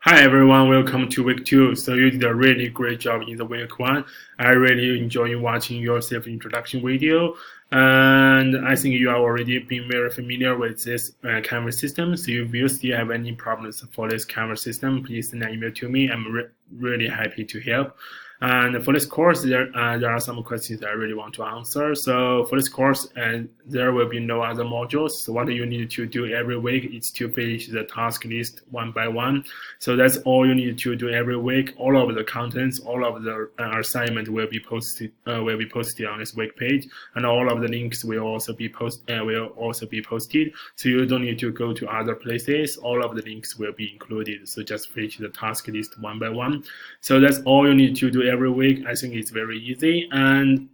Hi everyone, welcome to week 2. So you did a really great job in the week 1. I really enjoy watching your self-introduction video, and I think you are already been very familiar with this Canvas system. So if you still have any problems for this Canvas system, please send an email to me. I'm really happy to help. And for this course, there are some questions I really want to answer. So for this course, there will be no other modules. So what you need to do every week is to finish the task list one by one. So that's all you need to do every week. All of the contents, all of the assignment will be posted on this web page, and all of the links will also be posted. So you don't need to go to other places. All of the links will be included. So just finish the task list one by one. So that's all you need to do every week. I think it's very easy. And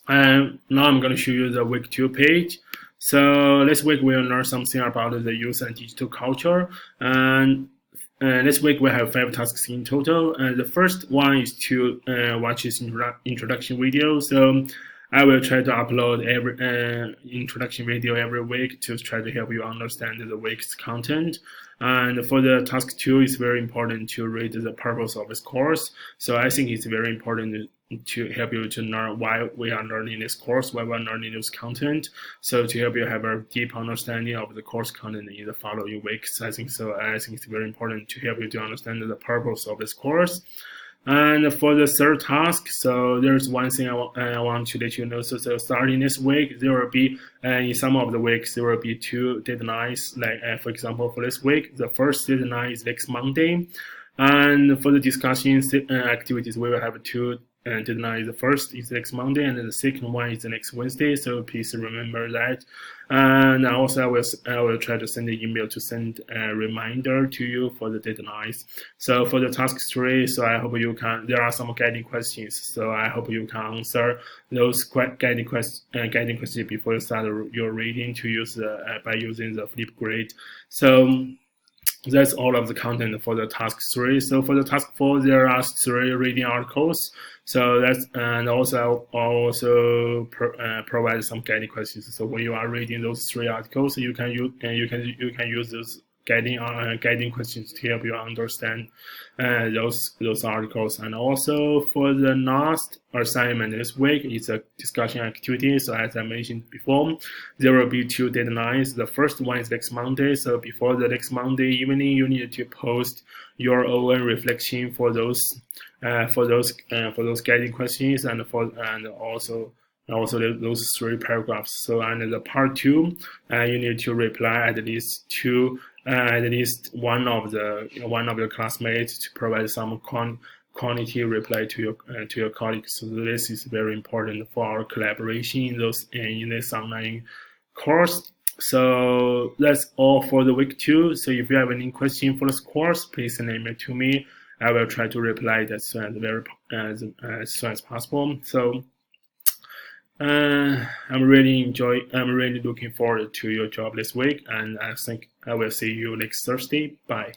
now I'm going to show you the week 2 page. So this week we'll learn something about the youth and digital culture. And this week we have 5 tasks in total. And the first one is to watch this introduction video. So I will try to upload every introduction video every week to try to help you understand the week's content. And for the task 2, it's very important to read the purpose of this course. So I think it's very important to help you to learn why we are learning this course, why we're learning this content. So to help you have a deep understanding of the course content in the following weeks. I think it's very important to help you to understand the purpose of this course. And for the third task, so there's one thing I want to let you know. So starting this week, there will be, in some of the weeks, there will be 2 deadlines. Like, for example, for this week, the first deadline is next Monday. And for the discussion activities, we will have 2 deadlines. The first is next Monday, and then the second one is the next Wednesday. So please remember that. And also, I will try to send an email to send a reminder to you for the deadlines. So for the task 3, so I hope you can. There are some guiding questions, so I hope you can answer those guiding questions before you start your reading to use by using the Flipgrid. So that's all of the content for the task 3. So for the task 4, there are 3 reading articles. So that's, and also I'll provide some guiding questions. So when you are reading those 3 articles, you can use those guiding questions to help you understand those articles. And also for the last assignment this week, it's a discussion activity. So as I mentioned before, there will be 2 deadlines. The first one is next Monday. So before the next Monday evening, you need to post your own reflection for those guiding questions, and also those 3 paragraphs. So and the part 2, you need to reply at least one of your classmates to provide some quantity reply to your colleagues. So this is very important for our collaboration in this online course. So that's all for the week 2. So if you have any question for this course, please send an email to me. I will try to reply as soon as possible. So I'm really looking forward to your job this week, and I think I will see you next Thursday. Bye.